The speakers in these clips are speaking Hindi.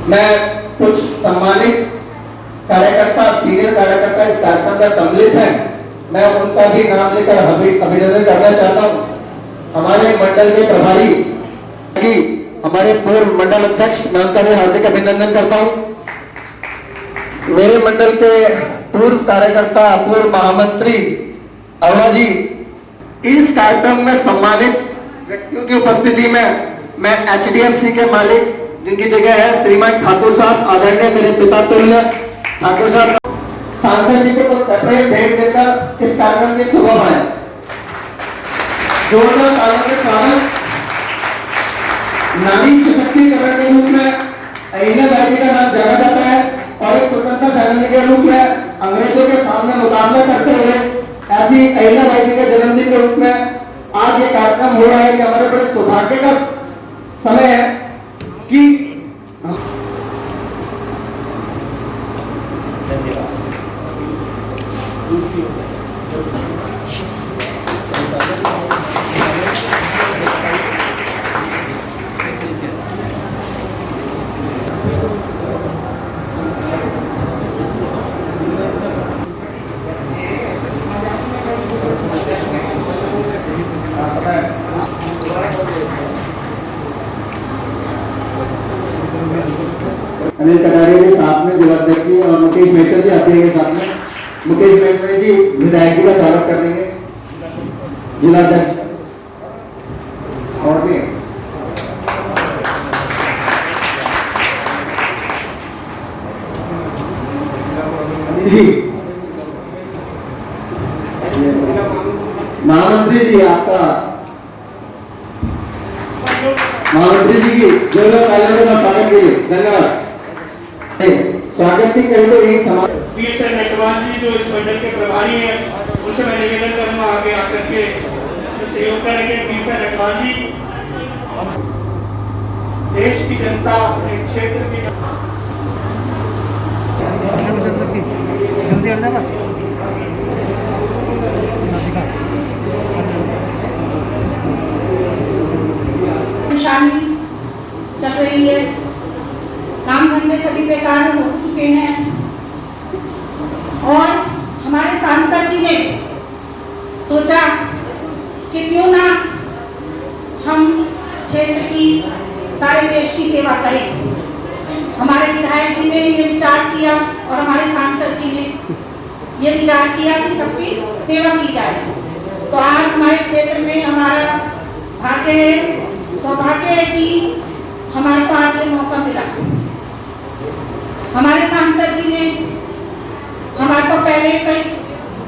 मैं कुछ सम्मानित कार्यकर्ता, सीनियर कार्यकर्ता इस कार्यक्रम में सम्मिलित हैं, मैं उनका भी नाम लेकर अभिनंदन करना चाहता हूं। हमारे मंडल के प्रभारी कि हमारे पूर्व मंडल अध्यक्ष, मैं उनका भी हार्दिक अभिनंदन करता हूं। मेरे मंडल के पूर्व कार्यकर्ता, पूर्व महामंत्री अरुणा जी, इस कार्यक्रम में सम्मानित व्यक्तियों की उपस्थिति में मैं HDFC के मालिक, जिनकी जगह है श्रीमान ठाकुर साहब, आदरणीय मेरे पिता तुल्य ठाकुर साहब, सांसद जी को सेपरेट भेंट देकर इस कार्यक्रम की शुभ है। जोरदार तालियों के स्वागत। नारी सशक्तिकरण के रूप में अहिल्याबाई जी का नाम जाना जाता है और एक स्वतंत्रता सेनानी के रूप में अंग्रेजों के सामने मुकाबला करते हुए ऐसी अहिल्याबाई जी के जन्मदिन के रूप में आज ये कार्यक्रम हो रहा है कि हमारे बड़े सौभाग्य का समय है कि अनिल कटारिया जी साथ में, जिलाध्यक्ष जी और मुकेश मेश्वर जी आते हैं साथ में। मुकेश मेश्वर जी विधायक जी का स्वागत कर देंगे, जिलाध्यक्ष और भी जी, महामंत्री जी आपका, महामंत्री जी की जोरदार तालियों का स्वागत कीजिए। धन्यवाद। स्वागत की करें तो यही समाज पीएस नेटवाल जी जो इस मंडल के प्रभारी हैं, उनसे मैं निवेदन करूंगा आगे आकर के इसमें सहयोग करेंगे। पीएस नेटवाल जी देश की जनता, अपने क्षेत्र की परेशानी चल रही है, काम धंधे सभी बेकार हो चुके हैं और हमारे सांसद जी ने सोचा कि क्यों ना हम क्षेत्र की, सारे देश की सेवा करें। हमारे विधायक जी ने ये विचार किया और हमारे सांसद जी ने ये विचार किया कि सबकी सेवा की जाए। तो आज हमारे क्षेत्र में हमारा भाग्य है, सौभाग्य है कि हमारे को आज ये मौका मिला। हमारे सांसद जी ने हमारे को पहले कई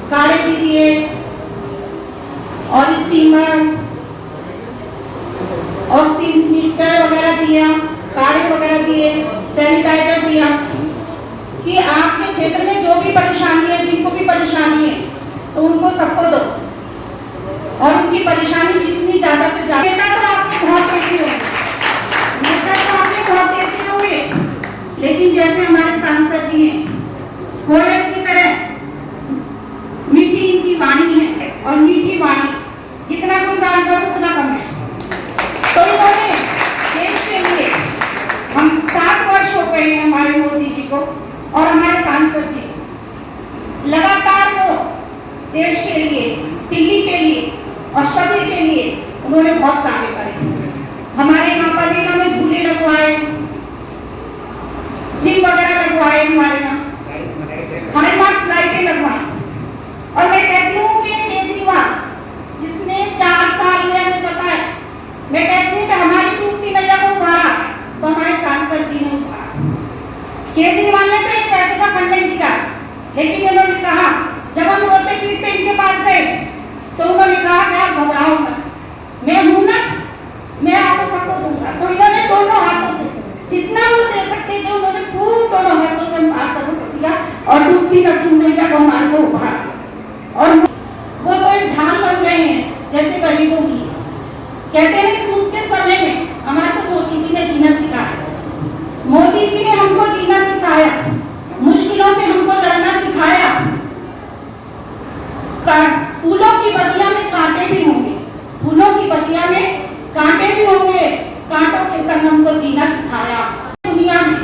काढ़े भी दिए और स्टीमर, ऑक्सीमीटर वगैरह दिया, काढ़े वगैरह दिए, सैनिटाइजर दिया कि आपके क्षेत्र में जो भी परेशानी है, जिनको भी परेशानी है, तो उनको सबको दो और उनकी परेशानी जितनी ज्यादा से ज्यादा। नेता तो आपने बहुत देती होंगे, नेता तो आपने बहुत देती होंगे, लेकिन जैसे हमारे सांसद जी हैं, कोयल की तरह मीठी इनकी वाणी है और मीठी वाणी जितना गुणगान करो उतना कम है। तो इन्होंने देश के लिए, हम 7 वर्ष हो गए हैं हमारे मोदी जी को और हमारे सांसद जी लगातार वो देश के लिए, दिल्ली के लिए और सभी के लिए उन्होंने बहुत कार्य करे। हमारे यहाँ पर भी इन्होंने झूले लगवाए, जिम वगैरह लगवाए, हमारे यहाँ हाई मार्क्स लाइटें लगवाई। और मैं कहती हूँ कि केजरीवाल जिसने 4 साल में हमें बताया, मैं कहती हूँ कि हमारी डूबती नैया को उभारा तो हमारे सांसद जी ने उभारा। केजरीवाल ने तो एक पैसे का फंड नहीं दिया, लेकिन उन्होंने कहा, जब हम रोते पीटते इनके पास गए तो उन्होंने कहा कि आप घबराओ मत, मैं हूं ना, मैं आपको सबको दूंगा। तो इन्होंने दोनों हाथों से जितना वो दे सकते थे उन्होंने खूब दोनों हाथों से सपोर्ट किया और डूबती नैया को हमारे को उभारा। और वो तो एक ढाल बन गए हैं जैसे गरीबों की। कहते हैं इस मुश्किल समय में हमारे को मोदी जी ने जीना सिखाया। मोदी जी ने हमको जीना सिखाया, मुश्किलों से हमको लड़ना सिखाया। फूलों की बगिया में कांटे भी होंगे, फूलों की बगिया में कांटे भी होंगे, कांटों के संग हमको जीना सिखाया। दुनिया में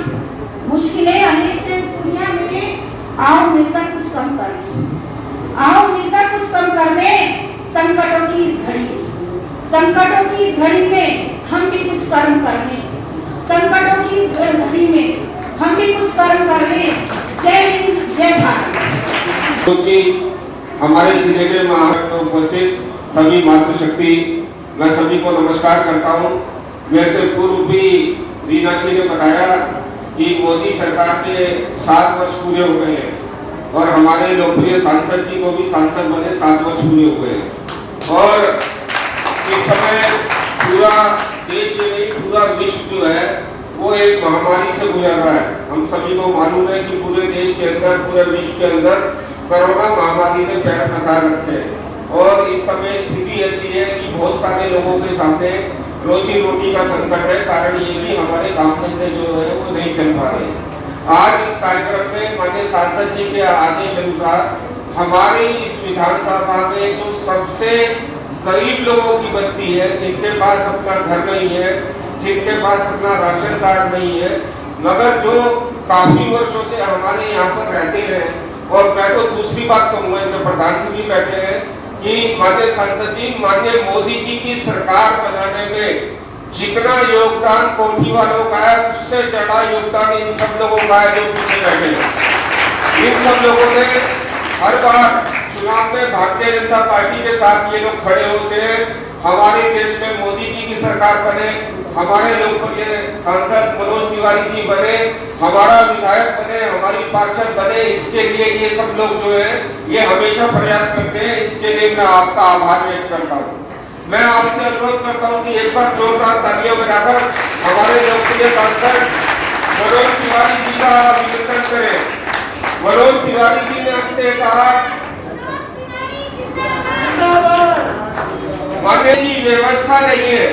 संकटों की इस घड़ी में हम भी कुछ कर्म कर लें, संकटों की इस घड़ी में हम भी कुछ कर्म कर लें। जय हिंद, जय भारत। हमारे जिले में महाराष्ट्र में उपस्थित सभी मातृशक्ति, मैं सभी को नमस्कार करता हूँ। मेरे से पूर्व भी रीना जी ने बताया कि मोदी सरकार के 7 वर्ष पूरे हो गए हैं और हमारे लोकप्रिय सांसद जी को भी सांसद बने 7 वर्ष पूरे हो गए हैं। और इस समय पूरा देश ही नहीं, पूरा विश्व जो है वो एक महामारी से गुजर रहा है। हम सभी को मालूम है कि पूरे देश के अंदर, पूरे विश्व के अंदर कोरोना महामारी ने पैर फंसा रखे हैं और इस समय स्थिति ऐसी है कि बहुत सारे लोगों के सामने रोजी रोटी का संकट है। कारण ये कि हमारे काम धंधे जो है वो नहीं चल पा रहे। आज इस कार्यक्रम में माननीय सांसद जी के आदेश अनुसार हमारे इस विधानसभा में जो सबसे गरीब लोगों की बस्ती है, जिनके पास अपना घर नहीं है, जिनके पास अपना राशन कार्ड नहीं है, मगर जो काफी वर्षों से हमारे यहाँ पर रहते हैं, और मैं तो दूसरी बात कहूँगा, इनके प्रधान जी भी बैठे हैं कि माननीय सांसद जी, माननीय मोदी जी की सरकार बनाने में जितना योगदान कोठी वालों का है उससे ज्यादा योगदान इन सब लोगों का है जो पीछे बैठे हैं। इन सब लोगों ने हर बार चुनाव में भारतीय जनता पार्टी के साथ ये लोग खड़े होते हैं। हमारे देश में मोदी जी की सरकार बने, हमारे लोकप्रिय सांसद मनोज तिवारी जी बने, हमारा विधायक बने, हमारी पार्षद बने, इसके लिए ये सब लोग जो है ये हमेशा प्रयास करते हैं। इसके लिए मैं आपका आभार व्यक्त करता हूँ। मैं आपसे अनुरोध करता हूँ कि एक बार जोरदार तालियां बजाकर हमारे लोकप्रिय सांसद मनोज तिवारी जी का अभिनंदन करें। मनोज तिवारी जी ने हमसे कहा, माननीय जी व्यवस्था नहीं है,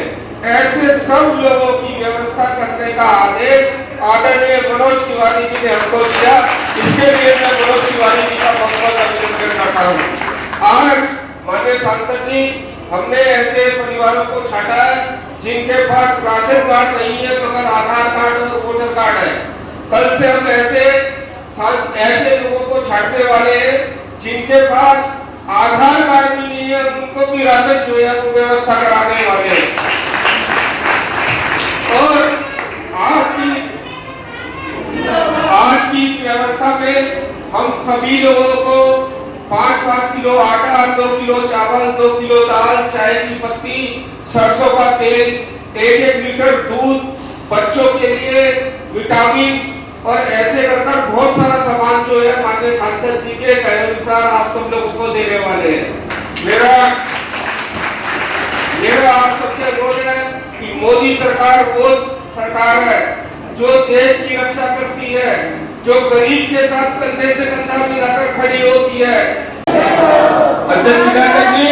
ऐसे सब लोगों की व्यवस्था करने का आदेश आदरणीय मनोज तिवारी जी ने हमको दिया। इसके लिए मैं मनोज तिवारी जी का बहुत बहुत अभिनंदन करता हूँ। आज माननीय सांसद जी, हमने ऐसे परिवारों को छाटा है जिनके पास राशन कार्ड नहीं है मगर आधार कार्ड और वोटर कार्ड है। कल से हम ऐसे लोगों को छाटने वाले हैं जिनके पास आधार कार्ड भी नहीं है, उनको भी राशन जो है वो व्यवस्था कराने वाले हैं। और आज की इस व्यवस्था में हम सभी लोगों को 5-5 किलो आटा, 2 किलो चावल, 2 किलो दाल, चाय की पत्ती, सरसों का तेल, 1-1 लीटर दूध, बच्चों के लिए विटामिन और ऐसे कर बहुत सारा सामान जो है माननीय सांसद जी के कहे अनुसार आप सब लोगों को देने वाले हैं। मेरा आप सबसे अनुरोध है कि मोदी सरकार वो सरकार है जो देश की रक्षा करती है, जो गरीब के साथ कंधे से कंधा मिलाकर खड़ी होती है। अध्यक्ष जी,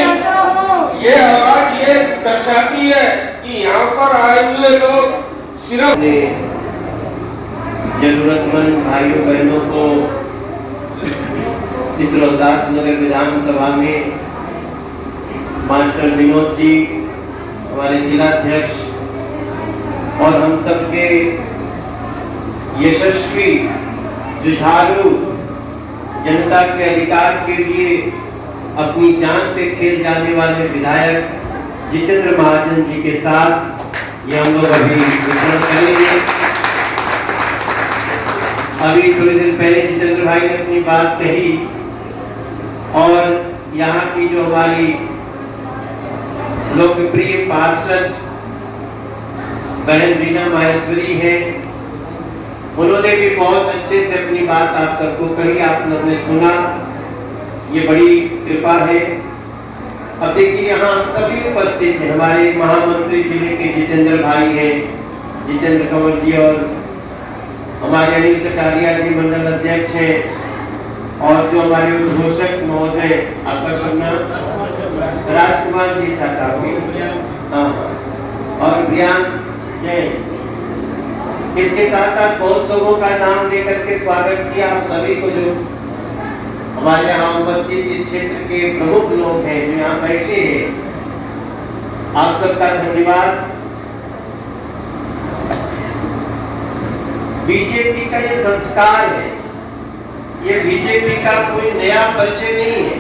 ये आवाज ये दर्शाती है कि यहाँ पर आए हुए लोग सिर्फ जरूरतमंद भाइयों बहनों को इस रोहतास नगर विधानसभा में मास्टर विनोद जी, हमारे जिलाध्यक्ष और हम सबके यशस्वी जुझारू जनता के अधिकार के लिए अपनी जान पे खेल जाने वाले विधायक जितेंद्र महाजन जी के साथ ये हम लोग अभी वितरण करेंगे। अभी थोड़ी देर पहले जितेंद्र भाई ने अपनी बात कही और यहाँ की जो हमारी लोकप्रिय पार्षद बहन रीना माहेश्वरी है, उन्होंने भी बहुत अच्छे से अपनी बात आप सबको कही, आप लोगों ने सुना, ये बड़ी कृपा है। अब देखिए यहाँ हम सभी उपस्थित हैं, हमारे महामंत्री जिले के जितेंद्र भाई हैं, जितेंद्र कंवर जी, और हमारे अनिल कटारिया जी मंडल अध्यक्ष हैं, और जो हमारे उद्घोषक महोदय, आपका शुभ नाम राजकुमार जी चाचा, हाँ, और ज्ञान जैन। इसके साथ साथ बहुत लोगों का नाम लेकर के स्वागत किया। आप सभी को जो हमारे यहाँ उपस्थित इस क्षेत्र के प्रमुख लोग हैं जो यहाँ बैठे हैं, आप सबका धन्यवाद। बीजेपी का ये संस्कार है, ये बीजेपी का कोई नया परिचय नहीं है।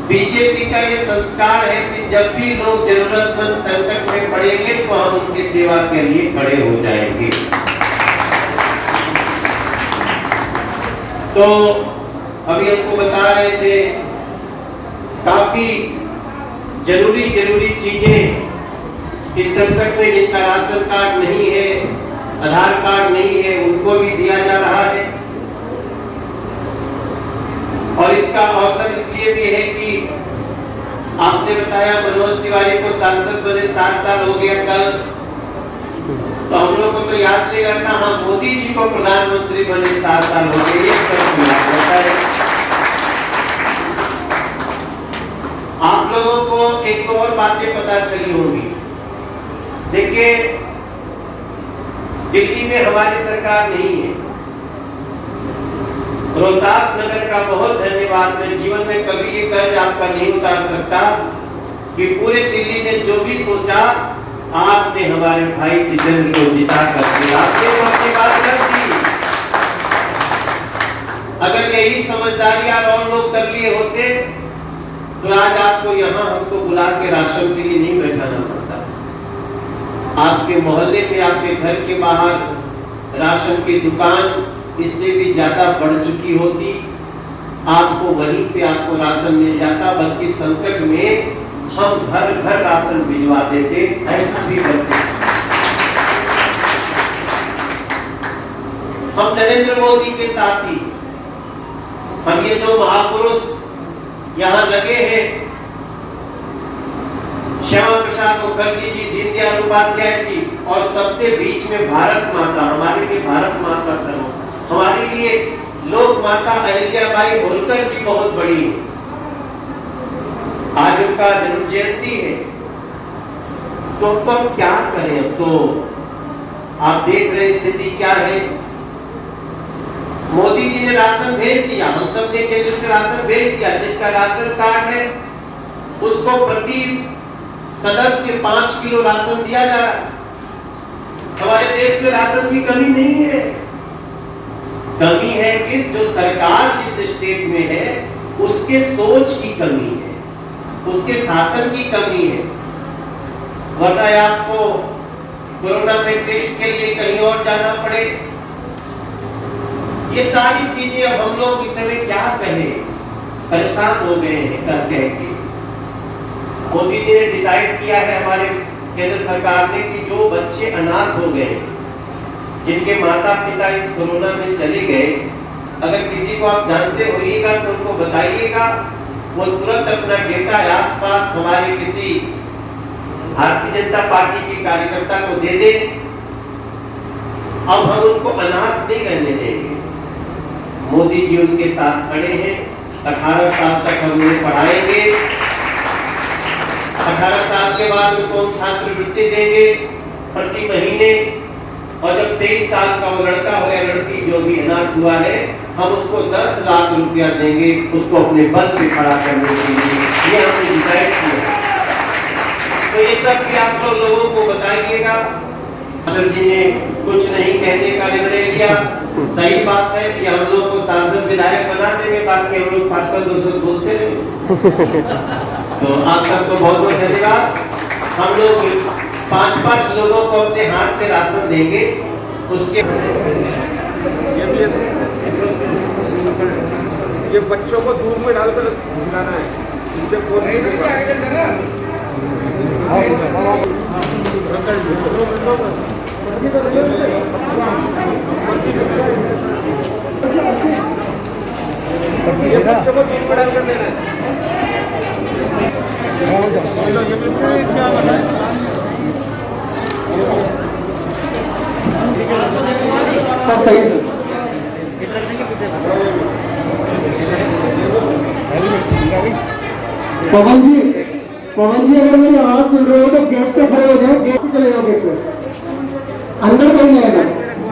बीजेपी का ये संस्कार है कि जब भी लोग जरूरतमंद संकट में पड़ेंगे तो हम उनकी सेवा के लिए खड़े हो जाएंगे। तो अभी हमको बता रहे थे काफी जरूरी चीजें इस संकट में, जिनका राशन कार्ड नहीं है, आधार कार्ड नहीं है, उनको भी दिया जा रहा है। और इसका अवसर इसलिए भी है कि आपने बताया मनोज तिवारी को सांसद बने 7 साल हो गया कल, तो हम लोग को तो याद नहीं रहता। हाँ, मोदी जी को प्रधानमंत्री बने 7 साल हो गए, ये सब याद रहता है। आप लोगों को एक और बातें पता चली होंगी। देखिए, दिल्ली में हमारी सरकार नहीं है। रोहतास नगर का बहुत धन्यवाद। मैं जीवन में कभी ये कर्ज आपका नहीं उतार सकता कि पूरे दिल्ली ने जो भी सोचा, आपने हमारे भाई जितेंद्र को जिता कर दिया। आपने अपनी बात कर दी। अगर यही समझदारी और लोग कर लिए होते तो आज आपको यहाँ हमको बुला के राशन के लिए नहीं बैठाना पड़ता। आपके मोहल्ले में, आपके घर के बाहर राशन की दुकान इससे भी ज्यादा बढ़ चुकी होती, आपको वहीं पे आपको राशन मिल जाता। बल्कि संकट में हम घर घर राशन भिजवा देते, ऐसा भी करते। हम नरेंद्र मोदी के साथी, हम ये जो महापुरुष यहाँ लगे हैं, श्यामा प्रसाद मुखर्जी जी, दीनदयाल उपाध्याय जी, और सबसे बीच में भारत माता, हमारे लिए भारत माता सर्वोपरि, हमारे लिए लोक माता अहिल्याबाई होलकर जी बहुत बड़ी है। आज उनका जन्म जयंती है, तो हम क्या करें? अब तो आप देख रहे स्थिति क्या है। मोदी जी ने राशन भेज दिया, हम सब ने केंद्र से राशन भेज दिया। जिसका राशन कार्ड है उसको प्रति सदस्य 5 किलो राशन दिया जा रहा है। हमारे देश में राशन की कमी नहीं है। कमी है किस, जो सरकार जिस स्टेट में है उसके सोच की कमी है, उसके शासन की कमी है। वरना आपको कोरोना में टेस्ट के लिए कहीं और जाना पड़े। ये सारी चीजें अब हम लोग इस समय क्या कहें, परेशान हो गए हैं कर कह के। मोदी जी ने डिसाइड किया है, हमारे केंद्र सरकार ने, कि जो बच्चे अनाथ हो गए, जिनके माता पिता इस कोरोना में चले गए, अगर किसी को आप जानते होइएगा तो उनको बताइएगा, वो तुरंत अपना डेटा आसपास हमारे किसी भारतीय जनता पार्टी के कार्यकर्ता को दे दे। अब हम उनको अनाथ नहीं रहने देंगे। मोदी जी उनके साथ खड़े हैं। 18 साल तक हम उन्हें पढ़ाएंगे। 18 साल के बाद उनको छात्रवृत्ति देंगे प्रति महीने। और जब 23 साल का वो लड़का हो या लड़की जो भी अनाथ हुआ है, हम उसको 10 लाख रुपया देंगे, उसको अपने बल पे खड़ा करने के लिए। ये हमने डिसाइड किया। तो ये सब भी आप लोगों को बताइएगा। सर जी ने कुछ नहीं कहने का निर्णय लिया, सही बात है कि हम लोग को सांसद विधायक बना देंगे, बाकी हम लोग पार्षद बोलते रहे। तो आप सबको बहुत बहुत धन्यवाद। हम लोग 5-5 लोगों को अपने हाथ से राशन देंगे। उसके ये बच्चों को दूध में डालकर खिलाना है, इससे बच्चों को दूध में डालकर देना है। पवन जी, अगर मेरी आवाज सुन रहे हो तो गेट पे खड़े हो जाओ, गेट पे चले जाओ, गेट पे अंदर कहीं नहीं आना।